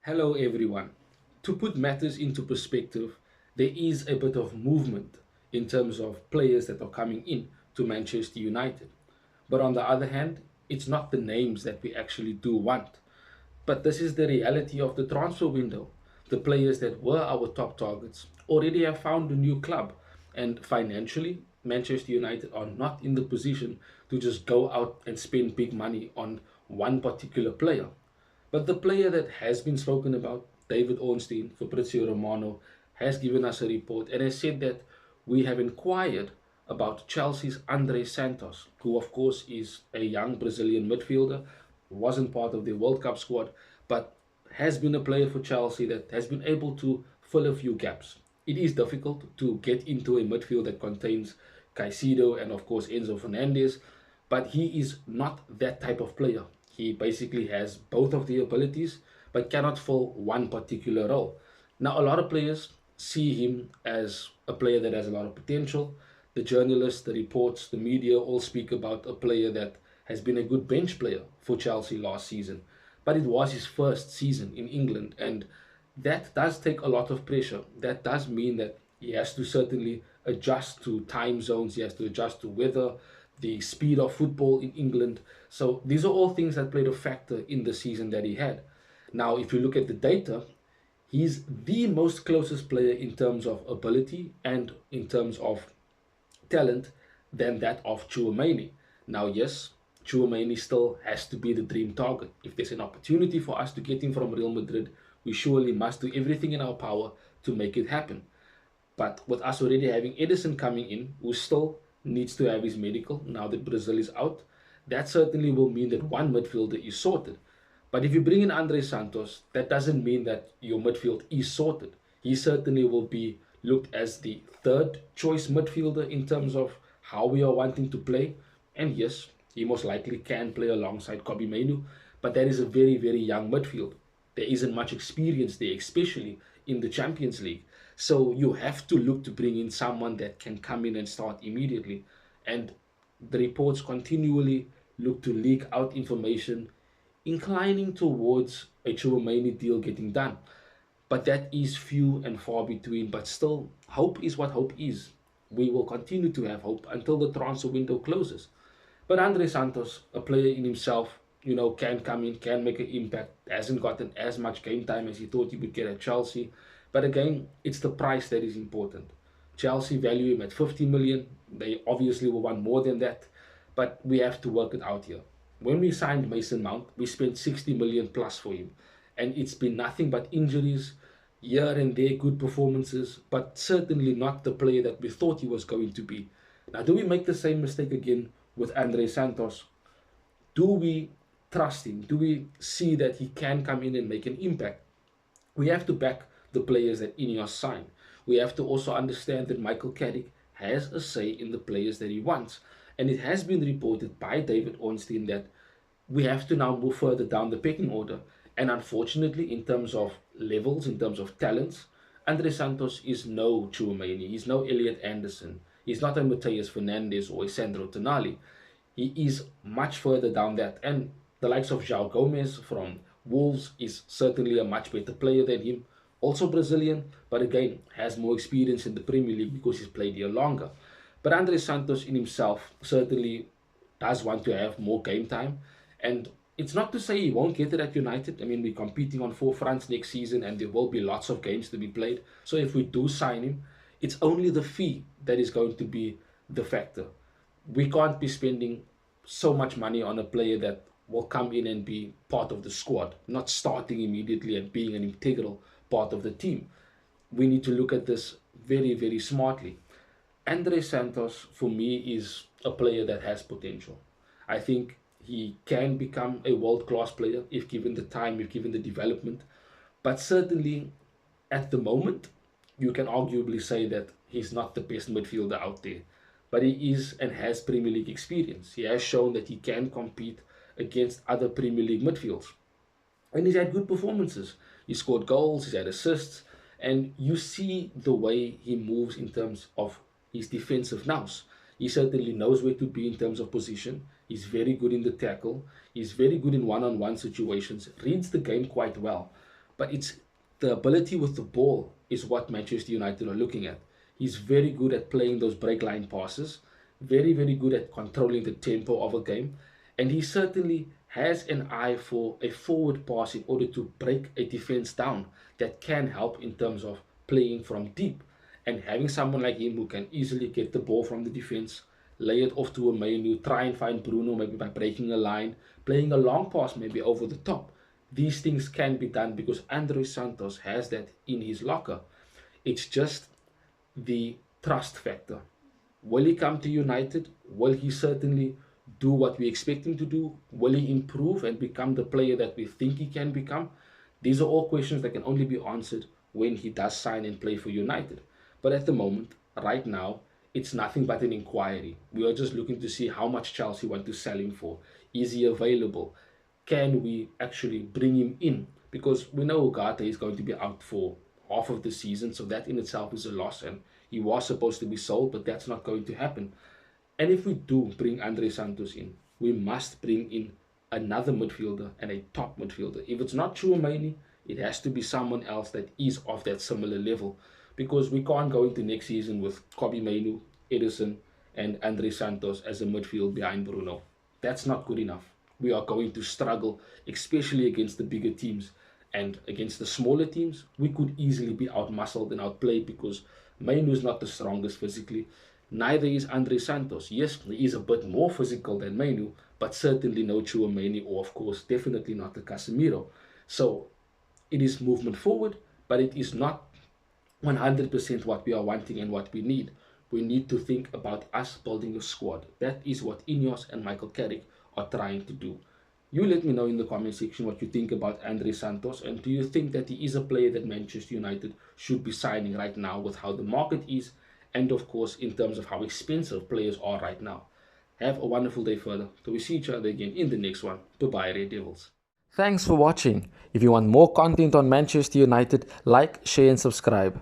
Hello, everyone. To put matters into perspective, there is a bit of movement in terms of players that are coming in to Manchester United. But on the other hand, it's not the names that we actually do want. But this is the reality of the transfer window. The players that were our top targets already have found a new club, and financially, Manchester United are not in the position to just go out and spend big money on one particular player. But the player that has been spoken about, David Ornstein, Fabrizio Romano, has given us a report and has said that we have inquired about Chelsea's Andrey Santos, who of course is a young Brazilian midfielder, wasn't part of the World Cup squad, but has been a player for Chelsea that has been able to fill a few gaps. It is difficult to get into a midfield that contains Caicedo and of course Enzo Fernandez, but he is not that type of player. He basically has both of the abilities but cannot fill one particular role. Now, a lot of players see him as a player that has a lot of potential. The journalists, the reports, the media all speak about a player that has been a good bench player for Chelsea last season. But it was his first season in England, and that does take a lot of pressure. That does mean that he has to certainly adjust to time zones, he has to adjust to weather, the speed of football in England. So these are all things that played a factor in the season that he had. Now, if you look at the data, he's the most closest player in terms of ability and in terms of talent than that of Chouameni. Now, yes, Chouameni still has to be the dream target. If there's an opportunity for us to get him from Real Madrid, we surely must do everything in our power to make it happen. But with us already having Edison coming in, who still needs to have his medical now that Brazil is out, that certainly will mean that one midfielder is sorted. But if you bring in Andrey Santos, that doesn't mean that your midfield is sorted. He certainly will be looked as the third choice midfielder in terms of how we are wanting to play. And yes, he most likely can play alongside Kobe Mainu, but that is a very, very young midfield. There isn't much experience there, especially in the Champions League. So you have to look to bring in someone that can come in and start immediately. And the reports continually look to leak out information inclining towards a Chouameni deal getting done. But that is few and far between. But still, hope is what hope is. We will continue to have hope until the transfer window closes. But Andre Santos, a player in himself, can come in, can make an impact, hasn't gotten as much game time as he thought he would get at Chelsea. But again, it's the price that is important. Chelsea value him at 50 million. They obviously will want more than that. But we have to work it out here. When we signed Mason Mount, we spent 60 million plus for him. And it's been nothing but injuries, here and there good performances, but certainly not the player that we thought he was going to be. Now, do we make the same mistake again with Andre Santos? Do we trust him? Do we see that he can come in and make an impact? We have to back the players that Ineos sign. We have to also understand that Michael Carrick has a say in the players that he wants. And it has been reported by David Ornstein that we have to now move further down the pecking order. And unfortunately, in terms of levels, in terms of talents, Andre Santos is no Chouameni, he's no Elliot Anderson, he's not a Mateus Fernandez or a Sandro Tonali. He is much further down that. And the likes of João Gomez from Wolves is certainly a much better player than him. Also Brazilian, but again, has more experience in the Premier League because he's played here longer. But Andre Santos in himself certainly does want to have more game time. And it's not to say he won't get it at United. I mean, we're competing on four fronts next season and there will be lots of games to be played. So if we do sign him, it's only the fee that is going to be the factor. We can't be spending so much money on a player that will come in and be part of the squad, not starting immediately and being an integral part of the team. We need to look at this very, very smartly. Andre Santos, for me, is a player that has potential. I think he can become a world class player if given the time, if given the development. But certainly, at the moment, you can arguably say that he's not the best midfielder out there. But he is and has Premier League experience. He has shown that he can compete against other Premier League midfields. And he's had good performances. He scored goals, he's had assists, and you see the way he moves in terms of his defensive nous. He certainly knows where to be in terms of position. He's very good in the tackle. He's very good in one-on-one situations. Reads the game quite well. but it's the ability with the ball is what Manchester United are looking at. He's very good at playing those break line passes, very, very good at controlling the tempo of a game, and he certainly has an eye for a forward pass in order to break a defense down that can help in terms of playing from deep. And having someone like him who can easily get the ball from the defense, lay it off to a Mainu, try and find Bruno maybe by breaking a line, playing a long pass maybe over the top. These things can be done because Andrey Santos has that in his locker. It's just the trust factor. Will he come to United? Will he certainly do what we expect him to do? Will he improve and become the player that we think he can become? These are all questions that can only be answered when he does sign and play for United. But at the moment, right now, it's nothing but an inquiry. We are just looking to see how much Chelsea want to sell him for. Is he available? Can we actually bring him in? Because we know Ugarte is going to be out for half of the season, so that in itself is a loss. And he was supposed to be sold, but that's not going to happen. And if we do bring Andrey Santos in, we must bring in another midfielder and a top midfielder. If it's not Chouameni, it has to be someone else that is of that similar level. Because we can't go into next season with Kobbie Mainoo, Edison, and Andrey Santos as a midfield behind Bruno. That's not good enough. We are going to struggle, especially against the bigger teams. And against the smaller teams, we could easily be outmuscled and outplayed because Mainoo is not the strongest physically. Neither is Andrey Santos. Yes, he is a bit more physical than Mainoo, but certainly no Chouameni or, of course, definitely not the Casemiro. So it is movement forward, but it is not 100% what we are wanting and what we need. We need to think about us building a squad. That is what Ineos and Michael Carrick are trying to do. You let me know in the comment section what you think about Andrey Santos, and do you think that he is a player that Manchester United should be signing right now with how the market is, and of course in terms of how expensive players are right now. Have a wonderful day further. Till we see each other again in the next one. Bye-bye, Red Devils. Thanks for watching. If you want more content on Manchester United, like, share and subscribe.